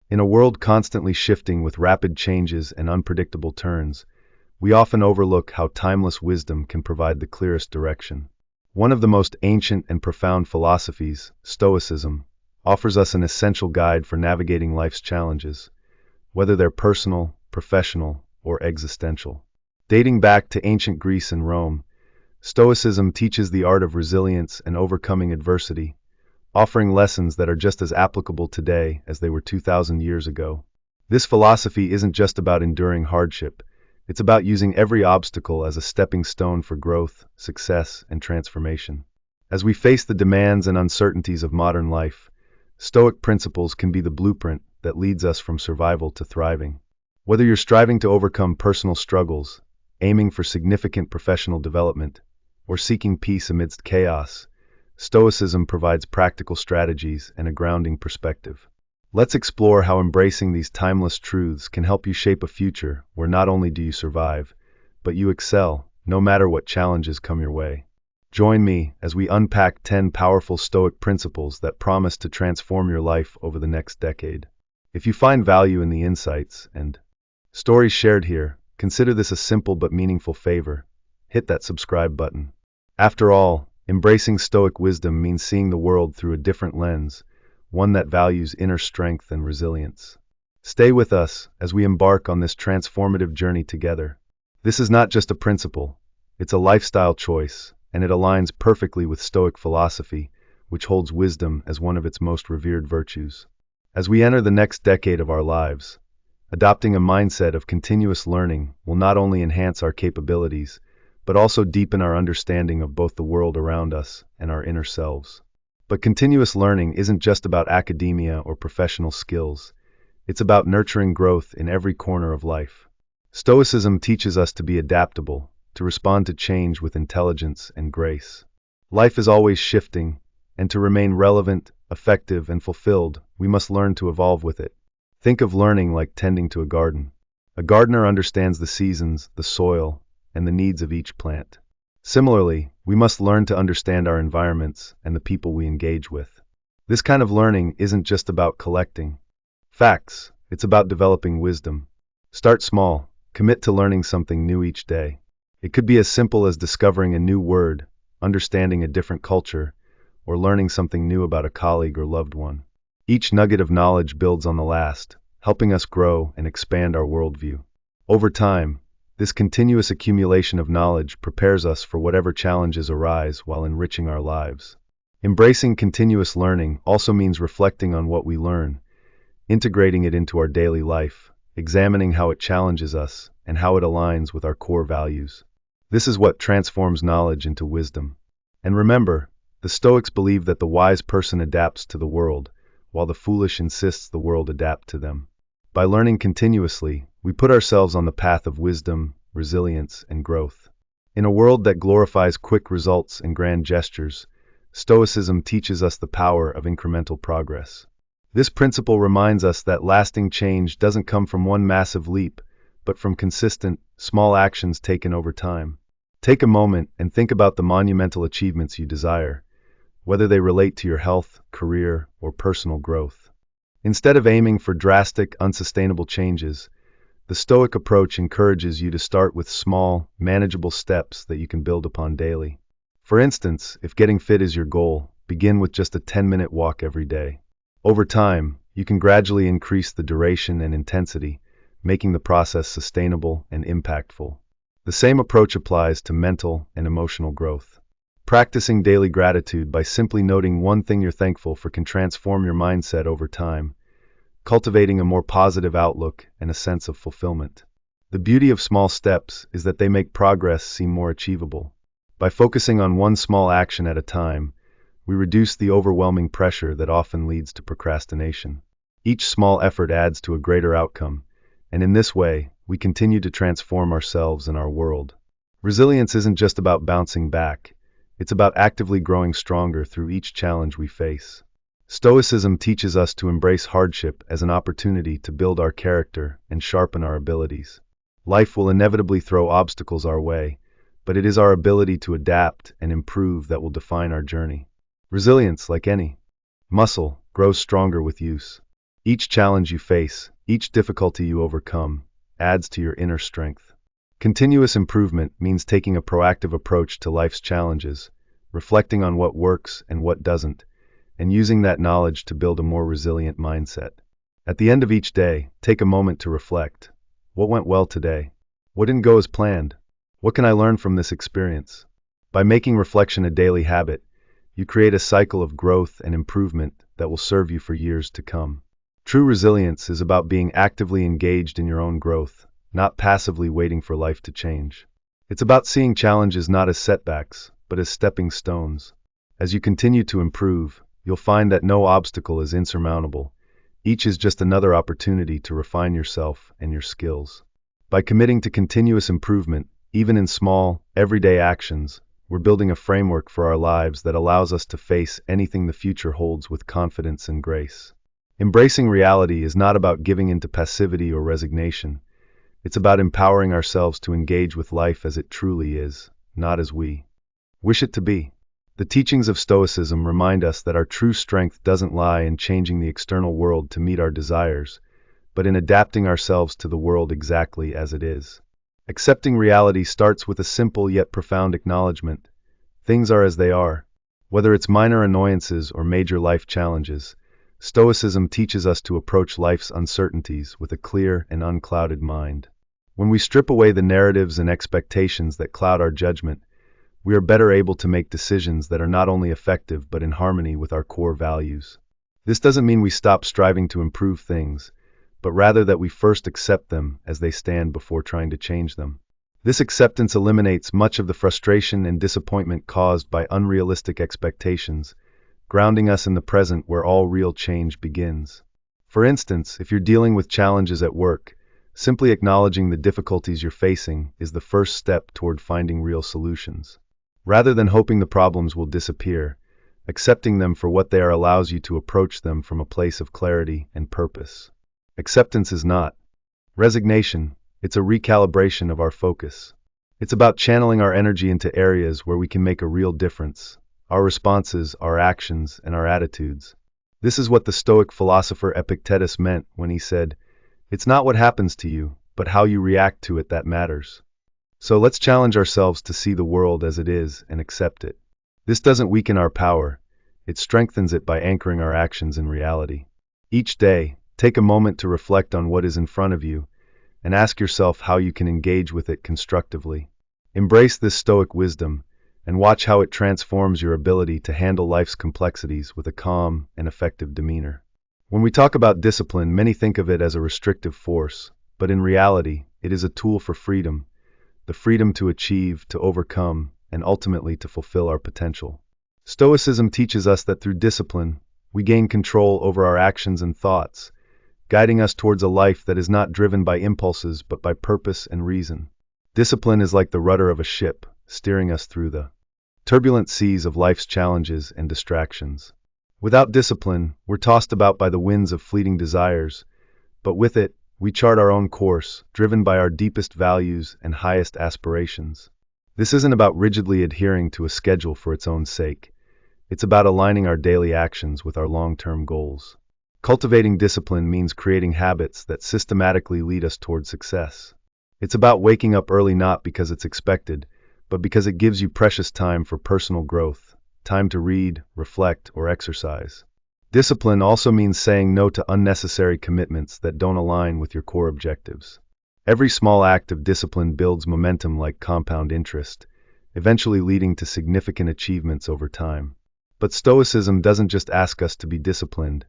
In a world constantly shifting with rapid changes and unpredictable turns, we often overlook how timeless wisdom can provide the clearest direction. One of the most ancient and profound philosophies, Stoicism, offers us an essential guide for navigating life's challenges, whether they're personal, professional, or existential. Dating back to ancient Greece and Rome, Stoicism teaches the art of resilience and overcoming adversity, offering lessons that are just as applicable today as they were 2,000 years ago. This philosophy isn't just about enduring hardship, it's about using every obstacle as a stepping stone for growth, success, and transformation. As we face the demands and uncertainties of modern life, Stoic principles can be the blueprint that leads us from survival to thriving. Whether you're striving to overcome personal struggles, aiming for significant professional development, or seeking peace amidst chaos, Stoicism provides practical strategies and a grounding perspective. Let's explore how embracing these timeless truths can help you shape a future where not only do you survive, but you excel, no matter what challenges come your way. Join me as we unpack 10 powerful Stoic principles that promise to transform your life over the next decade. If you find value in the insights and stories shared here, consider this a simple but meaningful favor. Hit that subscribe button. After all, embracing Stoic wisdom means seeing the world through a different lens, one that values inner strength and resilience. Stay with us as we embark on this transformative journey together. This is not just a principle, it's a lifestyle choice, and it aligns perfectly with Stoic philosophy, which holds wisdom as one of its most revered virtues. As we enter the next decade of our lives, adopting a mindset of continuous learning will not only enhance our capabilities, but also deepen our understanding of both the world around us and our inner selves. But continuous learning isn't just about academia or professional skills. It's about nurturing growth in every corner of life. Stoicism teaches us to be adaptable, to respond to change with intelligence and grace. Life is always shifting, and to remain relevant, effective, and fulfilled, we must learn to evolve with it. Think of learning like tending to a garden. A gardener understands the seasons, the soil, and the needs of each plant. Similarly, we must learn to understand our environments and the people we engage with. This kind of learning isn't just about collecting facts, it's about developing wisdom. Start small, commit to learning something new each day. It could be as simple as discovering a new word, understanding a different culture, or learning something new about a colleague or loved one. Each nugget of knowledge builds on the last, helping us grow and expand our worldview. Over time, this continuous accumulation of knowledge prepares us for whatever challenges arise while enriching our lives. Embracing continuous learning also means reflecting on what we learn, integrating it into our daily life, examining how it challenges us and how it aligns with our core values. This is what transforms knowledge into wisdom. And remember, the Stoics believe that the wise person adapts to the world, while the foolish insists the world adapt to them. By learning continuously, we put ourselves on the path of wisdom, resilience, and growth. In a world that glorifies quick results and grand gestures, Stoicism teaches us the power of incremental progress. This principle reminds us that lasting change doesn't come from one massive leap, but from consistent, small actions taken over time. Take a moment and think about the monumental achievements you desire, whether they relate to your health, career, or personal growth. Instead of aiming for drastic, unsustainable changes, the Stoic approach encourages you to start with small, manageable steps that you can build upon daily. For instance, if getting fit is your goal, begin with just a 10-minute walk every day. Over time, you can gradually increase the duration and intensity, making the process sustainable and impactful. The same approach applies to mental and emotional growth. Practicing daily gratitude by simply noting one thing you're thankful for can transform your mindset over time, cultivating a more positive outlook and a sense of fulfillment. The beauty of small steps is that they make progress seem more achievable. By focusing on one small action at a time, we reduce the overwhelming pressure that often leads to procrastination. Each small effort adds to a greater outcome, and in this way, we continue to transform ourselves and our world. Resilience isn't just about bouncing back, it's about actively growing stronger through each challenge we face. Stoicism teaches us to embrace hardship as an opportunity to build our character and sharpen our abilities. Life will inevitably throw obstacles our way, but it is our ability to adapt and improve that will define our journey. Resilience, like any muscle, grows stronger with use. Each challenge you face, each difficulty you overcome, adds to your inner strength. Continuous improvement means taking a proactive approach to life's challenges, reflecting on what works and what doesn't, and using that knowledge to build a more resilient mindset. At the end of each day, take a moment to reflect. What went well today? What didn't go as planned? What can I learn from this experience? By making reflection a daily habit, you create a cycle of growth and improvement that will serve you for years to come. True resilience is about being actively engaged in your own growth, not passively waiting for life to change. It's about seeing challenges not as setbacks, but as stepping stones. As you continue to improve, you'll find that no obstacle is insurmountable. Each is just another opportunity to refine yourself and your skills. By committing to continuous improvement, even in small, everyday actions, we're building a framework for our lives that allows us to face anything the future holds with confidence and grace. Embracing reality is not about giving into passivity or resignation. It's about empowering ourselves to engage with life as it truly is, not as we wish it to be. The teachings of Stoicism remind us that our true strength doesn't lie in changing the external world to meet our desires, but in adapting ourselves to the world exactly as it is. Accepting reality starts with a simple yet profound acknowledgement. Things are as they are. Whether it's minor annoyances or major life challenges, Stoicism teaches us to approach life's uncertainties with a clear and unclouded mind. When we strip away the narratives and expectations that cloud our judgment, we are better able to make decisions that are not only effective but in harmony with our core values. This doesn't mean we stop striving to improve things, but rather that we first accept them as they stand before trying to change them. This acceptance eliminates much of the frustration and disappointment caused by unrealistic expectations, grounding us in the present where all real change begins. For instance, if you're dealing with challenges at work, simply acknowledging the difficulties you're facing is the first step toward finding real solutions. Rather than hoping the problems will disappear, accepting them for what they are allows you to approach them from a place of clarity and purpose. Acceptance is not resignation, it's a recalibration of our focus. It's about channeling our energy into areas where we can make a real difference, our responses, our actions, and our attitudes. This is what the Stoic philosopher Epictetus meant when he said, "It's not what happens to you, but how you react to it that matters." So let's challenge ourselves to see the world as it is and accept it. This doesn't weaken our power, it strengthens it by anchoring our actions in reality. Each day, take a moment to reflect on what is in front of you and ask yourself how you can engage with it constructively. Embrace this Stoic wisdom and watch how it transforms your ability to handle life's complexities with a calm and effective demeanor. When we talk about discipline, many think of it as a restrictive force, but in reality, it is a tool for freedom, the freedom to achieve, to overcome, and ultimately to fulfill our potential. Stoicism teaches us that through discipline, we gain control over our actions and thoughts, guiding us towards a life that is not driven by impulses but by purpose and reason. Discipline is like the rudder of a ship, steering us through the turbulent seas of life's challenges and distractions. Without discipline, we're tossed about by the winds of fleeting desires, but with it, we chart our own course, driven by our deepest values and highest aspirations. This isn't about rigidly adhering to a schedule for its own sake. It's about aligning our daily actions with our long-term goals. Cultivating discipline means creating habits that systematically lead us toward success. It's about waking up early not because it's expected, but because it gives you precious time for personal growth, time to read, reflect, or exercise. Discipline also means saying no to unnecessary commitments that don't align with your core objectives. Every small act of discipline builds momentum like compound interest, eventually leading to significant achievements over time. But Stoicism doesn't just ask us to be disciplined,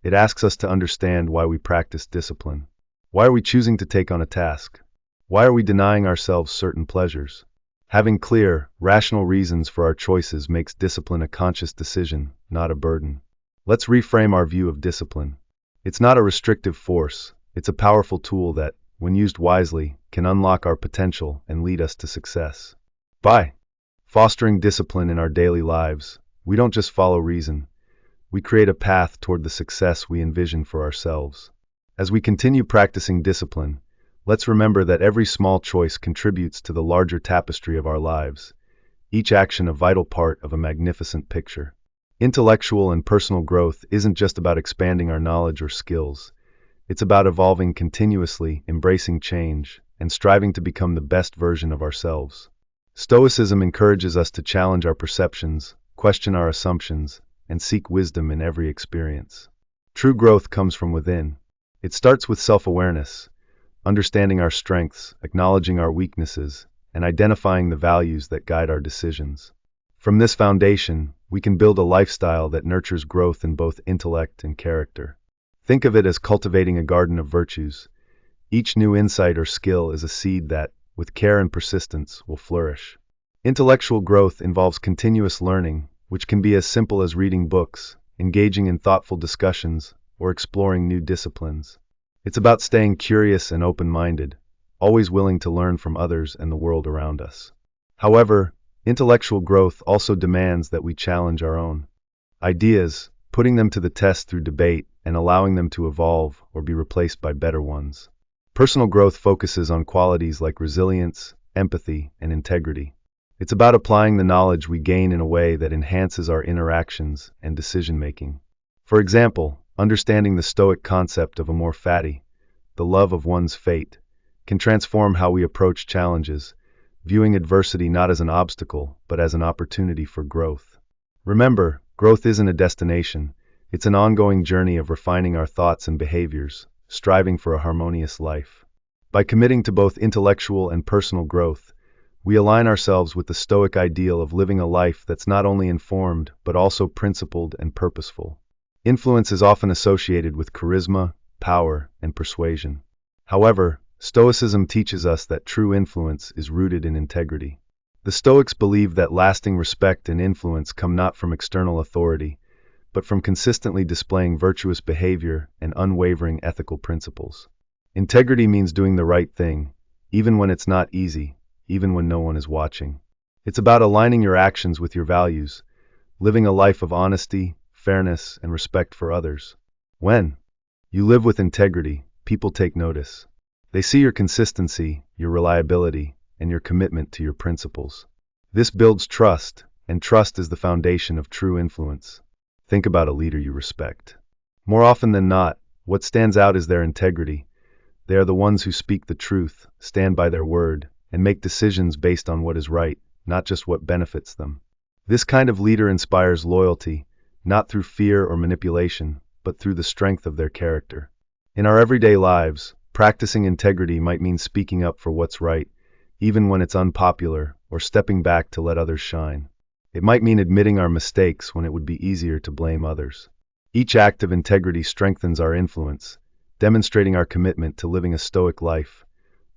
it asks us to understand why we practice discipline. Why are we choosing to take on a task? Why are we denying ourselves certain pleasures? Having clear, rational reasons for our choices makes discipline a conscious decision, not a burden. Let's reframe our view of discipline. It's not a restrictive force, it's a powerful tool that, when used wisely, can unlock our potential and lead us to success. By fostering discipline in our daily lives, we don't just follow reason, we create a path toward the success we envision for ourselves. As we continue practicing discipline, let's remember that every small choice contributes to the larger tapestry of our lives, each action a vital part of a magnificent picture. Intellectual and personal growth isn't just about expanding our knowledge or skills. It's about evolving continuously, embracing change, and striving to become the best version of ourselves. Stoicism encourages us to challenge our perceptions, question our assumptions, and seek wisdom in every experience. True growth comes from within. It starts with self-awareness, understanding our strengths, acknowledging our weaknesses, and identifying the values that guide our decisions. From this foundation, we can build a lifestyle that nurtures growth in both intellect and character. Think of it as cultivating a garden of virtues. Each new insight or skill is a seed that, with care and persistence, will flourish. Intellectual growth involves continuous learning, which can be as simple as reading books, engaging in thoughtful discussions, or exploring new disciplines. It's about staying curious and open-minded, always willing to learn from others and the world around us. However, intellectual growth also demands that we challenge our own ideas, putting them to the test through debate and allowing them to evolve or be replaced by better ones. Personal growth focuses on qualities like resilience, empathy, and integrity. It's about applying the knowledge we gain in a way that enhances our interactions and decision-making. For example, understanding the Stoic concept of amor fati, the love of one's fate, can transform how we approach challenges, viewing adversity not as an obstacle, but as an opportunity for growth. Remember, growth isn't a destination, it's an ongoing journey of refining our thoughts and behaviors, striving for a harmonious life. By committing to both intellectual and personal growth, we align ourselves with the Stoic ideal of living a life that's not only informed, but also principled and purposeful. Influence is often associated with charisma, power, and persuasion. However, Stoicism teaches us that true influence is rooted in integrity. The Stoics believe that lasting respect and influence come not from external authority, but from consistently displaying virtuous behavior and unwavering ethical principles. Integrity means doing the right thing, even when it's not easy, even when no one is watching. It's about aligning your actions with your values, living a life of honesty, fairness, and respect for others. When you live with integrity, people take notice. They see your consistency, your reliability, and your commitment to your principles. This builds trust, and trust is the foundation of true influence. Think about a leader you respect. More often than not, what stands out is their integrity. They are the ones who speak the truth, stand by their word, and make decisions based on what is right, not just what benefits them. This kind of leader inspires loyalty, not through fear or manipulation, but through the strength of their character. In our everyday lives, practicing integrity might mean speaking up for what's right, even when it's unpopular, or stepping back to let others shine. It might mean admitting our mistakes when it would be easier to blame others. Each act of integrity strengthens our influence, demonstrating our commitment to living a Stoic life,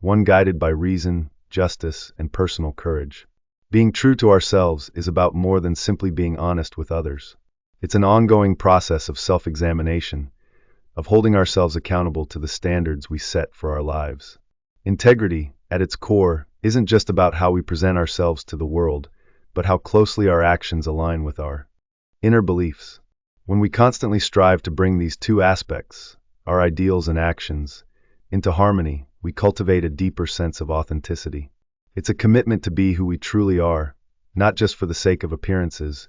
one guided by reason, justice, and personal courage. Being true to ourselves is about more than simply being honest with others. It's an ongoing process of self-examination, of holding ourselves accountable to the standards we set for our lives. Integrity, at its core, isn't just about how we present ourselves to the world, but how closely our actions align with our inner beliefs. When we constantly strive to bring these two aspects, our ideals and actions, into harmony, we cultivate a deeper sense of authenticity. It's a commitment to be who we truly are, not just for the sake of appearances,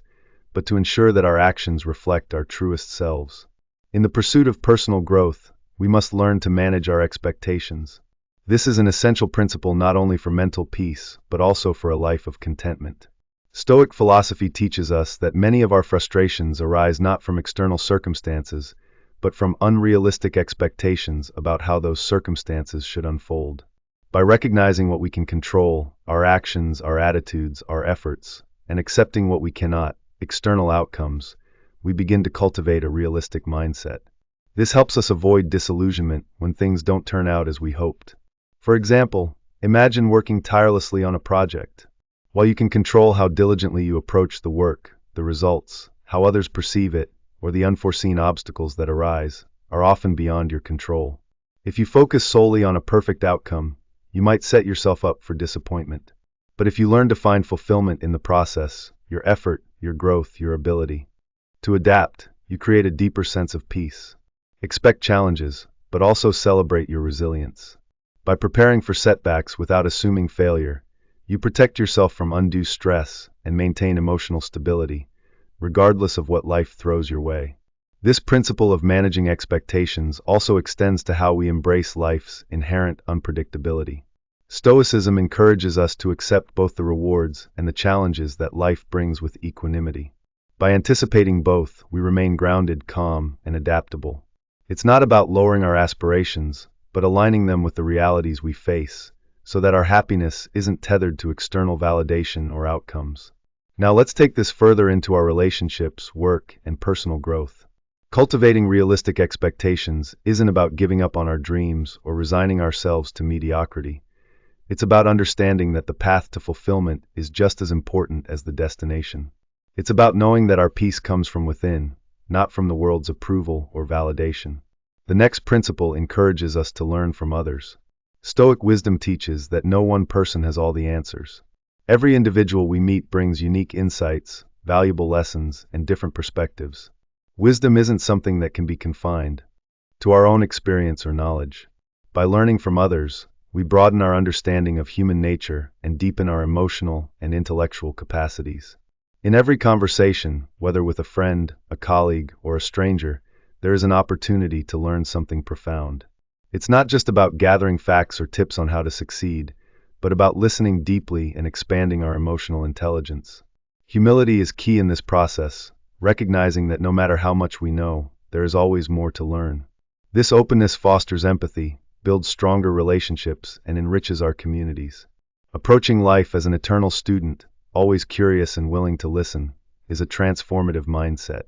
but to ensure that our actions reflect our truest selves. In the pursuit of personal growth, we must learn to manage our expectations. This is an essential principle not only for mental peace, but also for a life of contentment. Stoic philosophy teaches us that many of our frustrations arise not from external circumstances, but from unrealistic expectations about how those circumstances should unfold. By recognizing what we can control, our actions, our attitudes, our efforts, and accepting what we cannot, external outcomes, we begin to cultivate a realistic mindset. This helps us avoid disillusionment when things don't turn out as we hoped. For example, imagine working tirelessly on a project. While you can control how diligently you approach the work, the results, how others perceive it, or the unforeseen obstacles that arise, are often beyond your control. If you focus solely on a perfect outcome, you might set yourself up for disappointment. But if you learn to find fulfillment in the process, your effort, your growth, your ability to adapt, you create a deeper sense of peace. Expect challenges, but also celebrate your resilience. By preparing for setbacks without assuming failure, you protect yourself from undue stress and maintain emotional stability, regardless of what life throws your way. This principle of managing expectations also extends to how we embrace life's inherent unpredictability. Stoicism encourages us to accept both the rewards and the challenges that life brings with equanimity. By anticipating both, we remain grounded, calm, and adaptable. It's not about lowering our aspirations, but aligning them with the realities we face, so that our happiness isn't tethered to external validation or outcomes. Now let's take this further into our relationships, work, and personal growth. Cultivating realistic expectations isn't about giving up on our dreams or resigning ourselves to mediocrity. It's about understanding that the path to fulfillment is just as important as the destination. It's about knowing that our peace comes from within, not from the world's approval or validation. The next principle encourages us to learn from others. Stoic wisdom teaches that no one person has all the answers. Every individual we meet brings unique insights, valuable lessons, and different perspectives. Wisdom isn't something that can be confined to our own experience or knowledge. By learning from others, we broaden our understanding of human nature and deepen our emotional and intellectual capacities. In every conversation, whether with a friend, a colleague, or a stranger, there is an opportunity to learn something profound. It's not just about gathering facts or tips on how to succeed, but about listening deeply and expanding our emotional intelligence. Humility is key in this process, recognizing that no matter how much we know, there is always more to learn. This openness fosters empathy, builds stronger relationships, and enriches our communities. Approaching life as an eternal student, always curious and willing to listen, is a transformative mindset.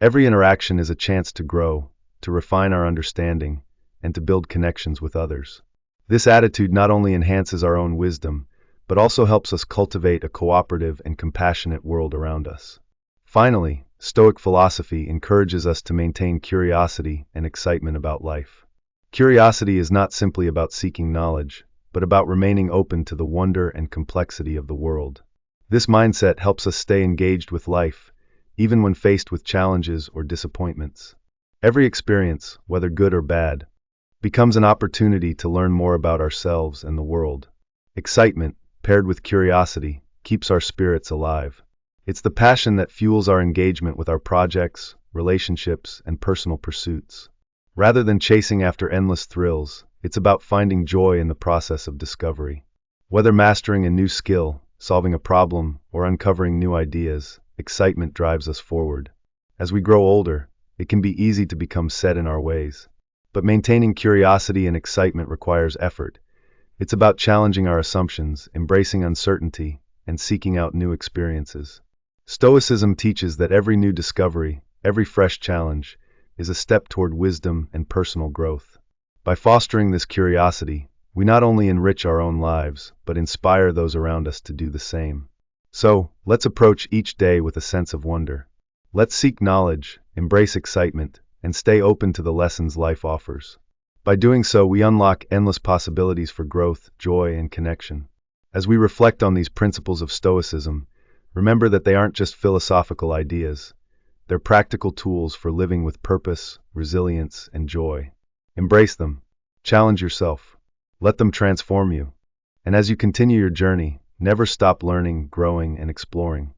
Every interaction is a chance to grow, to refine our understanding, and to build connections with others. This attitude not only enhances our own wisdom, but also helps us cultivate a cooperative and compassionate world around us. Finally, Stoic philosophy encourages us to maintain curiosity and excitement about life. Curiosity is not simply about seeking knowledge, but about remaining open to the wonder and complexity of the world. This mindset helps us stay engaged with life, even when faced with challenges or disappointments. Every experience, whether good or bad, becomes an opportunity to learn more about ourselves and the world. Excitement, paired with curiosity, keeps our spirits alive. It's the passion that fuels our engagement with our projects, relationships, and personal pursuits. Rather than chasing after endless thrills, it's about finding joy in the process of discovery. Whether mastering a new skill, solving a problem, or uncovering new ideas, excitement drives us forward. As we grow older, it can be easy to become set in our ways. But maintaining curiosity and excitement requires effort. It's about challenging our assumptions, embracing uncertainty, and seeking out new experiences. Stoicism teaches that every new discovery, every fresh challenge, is a step toward wisdom and personal growth. By fostering this curiosity, we not only enrich our own lives, but inspire those around us to do the same. So, let's approach each day with a sense of wonder. Let's seek knowledge, embrace excitement, and stay open to the lessons life offers. By doing so, we unlock endless possibilities for growth, joy, and connection. As we reflect on these principles of Stoicism, remember that they aren't just philosophical ideas. They're practical tools for living with purpose, resilience, and joy. Embrace them. Challenge yourself. Let them transform you. And as you continue your journey, never stop learning, growing, and exploring.